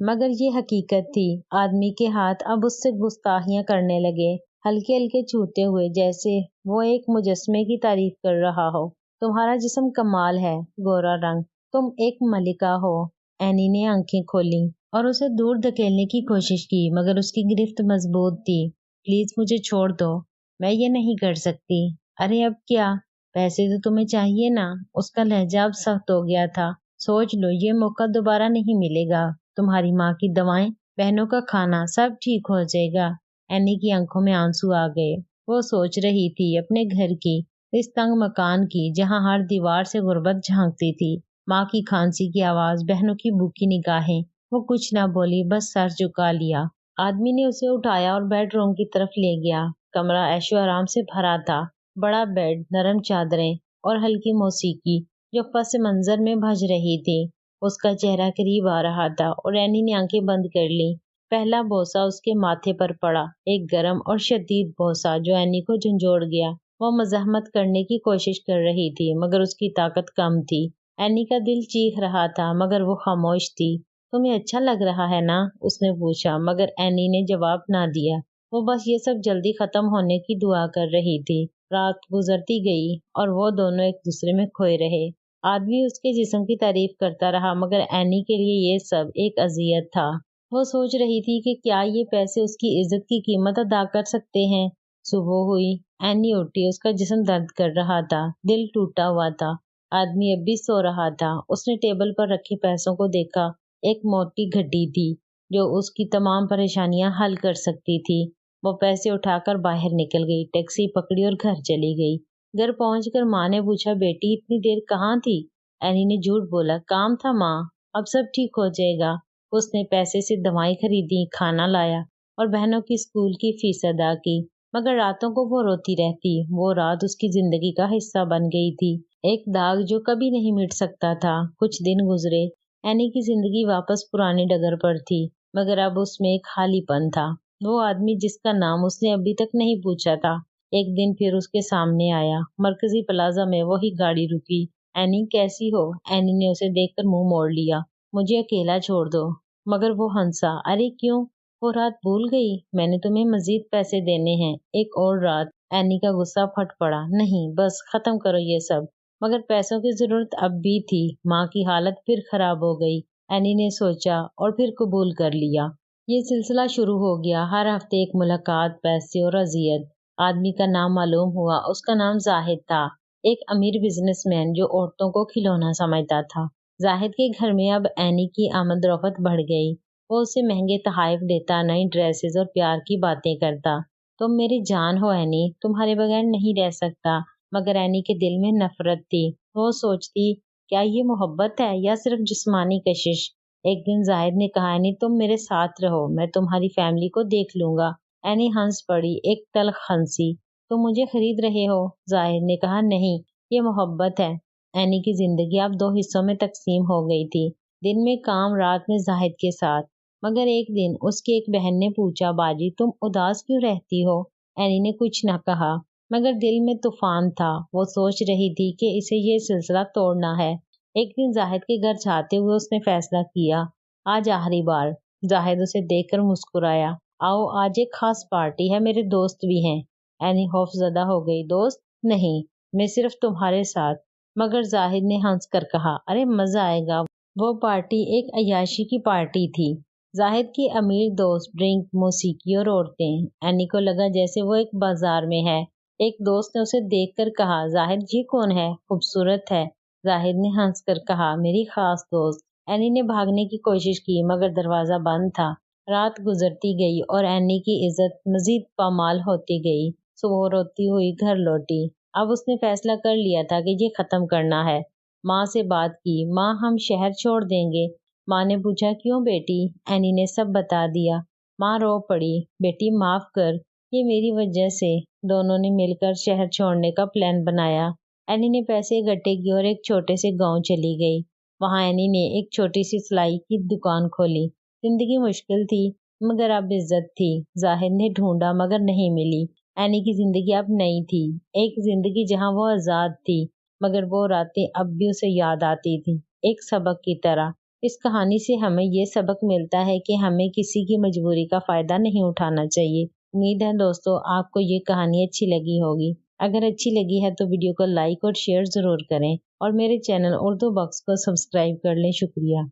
مگر یہ حقیقت تھی، آدمی کے ہاتھ اب اس سے گستاخیاں کرنے لگے، ہلکے ہلکے چھوتے ہوئے، جیسے وہ ایک مجسمے کی تعریف کر رہا ہو۔ تمہارا جسم کمال ہے، گورا رنگ، تم ایک ملکہ ہو۔ اینی نے آنکھیں کھولی اور اسے دور دھکیلنے کی کوشش کی، مگر اس کی گرفت مضبوط تھی۔ پلیز مجھے چھوڑ دو، میں یہ نہیں کر سکتی۔ ارے اب کیا؟ پیسے تو تمہیں چاہیے نا؟ اس کا لہجہ اب سخت ہو گیا تھا۔ سوچ لو، یہ موقع دوبارہ نہیں ملے گا۔ تمہاری ماں کی دوائیں، بہنوں کا کھانا، سب ٹھیک ہو جائے گا۔ اینی کی آنکھوں میں آنسو آ گئے۔ وہ سوچ رہی تھی اپنے گھر کی، اس تنگ مکان کی جہاں ہر دیوار سے غربت جھانکتی تھی، ماں کی کھانسی کی آواز، بہنوں کی بھوکی نگاہیں۔ وہ کچھ نہ بولی، بس سر جھکا لیا۔ آدمی نے اسے اٹھایا اور بیڈ روم کی طرف لے گیا۔ کمرہ عیش و آرام سے بھرا تھا، بڑا بیڈ، نرم چادریں اور ہلکی موسیقی جو پس منظر میں بج رہی تھی۔ اس کا چہرہ قریب آ رہا تھا اور اینی نے آنکھیں بند کر لی۔ پہلا بوسہ اس کے ماتھے پر پڑا، ایک گرم اور شدید بوسہ جو اینی کو جھنجھوڑ گیا۔ وہ مزاحمت کرنے کی کوشش کر رہی تھی، مگر اس کی طاقت کم تھی۔ اینی کا دل چیخ رہا تھا، مگر وہ خاموش تھی۔ تمہیں اچھا لگ رہا ہے نا؟ اس نے پوچھا، مگر اینی نے جواب نہ دیا۔ وہ بس یہ سب جلدی ختم ہونے کی دعا کر رہی تھی۔ رات گزرتی گئی اور وہ دونوں ایک دوسرے میں کھوئے رہے۔ آدمی اس کے جسم کی تعریف کرتا رہا، مگر اینی کے لیے یہ سب ایک اذیت تھا۔ وہ سوچ رہی تھی کہ کیا یہ پیسے اس کی عزت کی قیمت ادا کر سکتے ہیں۔ صبح ہوئی، اینی اٹھی، اس کا جسم درد کر رہا تھا، دل ٹوٹا ہوا تھا۔ آدمی اب بھی سو رہا تھا۔ اس نے ٹیبل پر رکھے پیسوں کو دیکھا، ایک موٹی گھڑی تھی جو اس کی تمام پریشانیاں حل کر سکتی تھی۔ وہ پیسے اٹھا کر باہر نکل گئی، ٹیکسی پکڑی اور گھر چلی گئی۔ گھر پہنچ کر ماں نے پوچھا، بیٹی اتنی دیر کہاں تھی؟ اینی نے جھوٹ بولا، کام تھا ماں، اب سب ٹھیک ہو جائے گا۔ اس نے پیسے سے دوائیں خریدی، کھانا لایا اور بہنوں کی اسکول کی فیس ادا کی، مگر راتوں کو وہ روتی رہتی۔ وہ رات اس کی زندگی کا حصہ بن گئی تھی، ایک داغ جو کبھی نہیں مٹ سکتا تھا۔ کچھ دن گزرے، اینی کی زندگی واپس پرانی ڈگر پر تھی، مگر اب اس میں ایک خالی پن تھا۔ وہ آدمی جس کا نام اس نے ابھی تک نہیں پوچھا تھا، ایک دن پھر اس کے سامنے آیا۔ مرکزی پلازا میں وہی گاڑی رکی۔ اینی کیسی ہو؟ اینی نے اسے دیکھ کر منہ موڑ لیا۔ مجھے اکیلا چھوڑ دو۔ مگر وہ ہنسا، ارے کیوں؟ وہ رات بھول گئی؟ میں نے تمہیں مزید پیسے دینے ہیں، ایک اور رات۔ اینی کا غصہ پھٹ پڑا، نہیں، بس ختم کرو یہ سب۔ مگر پیسوں کی ضرورت اب بھی تھی۔ ماں کی حالت پھر خراب ہو گئی۔ اینی نے سوچا اور پھر قبول کر لیا۔ یہ سلسلہ شروع ہو گیا، ہر ہفتے ایک ملاقات، پیسے اور اذیت۔ آدمی کا نام معلوم ہوا، اس کا نام زاہد تھا، ایک امیر بزنس مین جو عورتوں کو کھلونا سمجھتا تھا۔ زاہد کے گھر میں اب اینی کی آمد رفت بڑھ گئی۔ وہ اسے مہنگے تحائف دیتا، نئی ڈریسز اور پیار کی باتیں کرتا۔ تم میری جان ہو اینی، تمہارے بغیر نہیں رہ سکتا۔ مگر اینی کے دل میں نفرت تھی۔ وہ سوچتی، کیا یہ محبت ہے یا صرف جسمانی کشش؟ ایک دن زاہد نے کہا، اینی تم میرے ساتھ رہو، میں تمہاری فیملی کو دیکھ لوں گا۔ اینی ہنس پڑی، ایک تلخ ہنسی۔ تم مجھے خرید رہے ہو؟ زاہد نے کہا، نہیں، یہ محبت ہے۔ اینی کی زندگی اب دو حصوں میں تقسیم ہو گئی تھی، دن میں کام، رات میں زاہد کے ساتھ۔ مگر ایک دن اس کی ایک بہن نے پوچھا، باجی تم اداس کیوں رہتی ہو؟ اینی نے کچھ نہ کہا، مگر دل میں طوفان تھا۔ وہ سوچ رہی تھی کہ اسے یہ سلسلہ توڑنا ہے۔ ایک دن زاہد کے گھر جاتے ہوئے اس نے فیصلہ کیا، آج آخری بار۔ زاہد اسے دیکھ کر مسکرایا، آؤ، آج ایک خاص پارٹی ہے، میرے دوست بھی ہیں۔ اینی خوف زدہ ہو گئی، دوست؟ نہیں، میں صرف تمہارے ساتھ۔ مگر زاہد نے ہنس کر کہا، ارے مزہ آئے گا۔ وہ پارٹی ایک عیاشی کی پارٹی تھی۔ زاہد کی امیر دوست، ڈرنک، موسیقی اور عورتیں۔ اینی کو لگا جیسے وہ ایک بازار میں ہے۔ ایک دوست نے اسے دیکھ کر کہا، زاہد یہ کون ہے؟ خوبصورت ہے۔ زاہد نے ہنس کر کہا، میری خاص دوست۔ اینی نے بھاگنے کی کوشش کی، مگر دروازہ بند تھا۔ رات گزرتی گئی اور اینی کی عزت مزید پامال ہوتی گئی۔ صبح روتی ہوئی گھر لوٹی۔ اب اس نے فیصلہ کر لیا تھا کہ یہ ختم کرنا ہے۔ ماں سے بات کی، ماں ہم شہر چھوڑ دیں گے۔ ماں نے پوچھا، کیوں بیٹی؟ اینی نے سب بتا دیا۔ ماں رو پڑی، بیٹی معاف کر، یہ میری وجہ سے۔ دونوں نے مل کر شہر چھوڑنے کا پلان بنایا۔ اینی نے پیسے اکٹھے کیے اور ایک چھوٹے سے گاؤں چلی گئی۔ وہاں اینی نے ایک چھوٹی سی سلائی کی دکان کھولی۔ زندگی مشکل تھی، مگر اب عزت تھی۔ زاہد نے ڈھونڈا مگر نہیں ملی۔ اینی کی زندگی اب نئی تھی، ایک زندگی جہاں وہ آزاد تھی، مگر وہ راتیں اب بھی اسے یاد آتی تھی، ایک سبق کی طرح۔ اس کہانی سے ہمیں یہ سبق ملتا ہے کہ ہمیں کسی کی مجبوری کا فائدہ نہیں اٹھانا چاہیے۔ امید ہے دوستو آپ کو یہ کہانی اچھی لگی ہوگی۔ اگر اچھی لگی ہے تو ویڈیو کو لائک اور شیئر ضرور کریں اور میرے چینل اردو باکس کو سبسکرائب کر لیں۔ شکریہ۔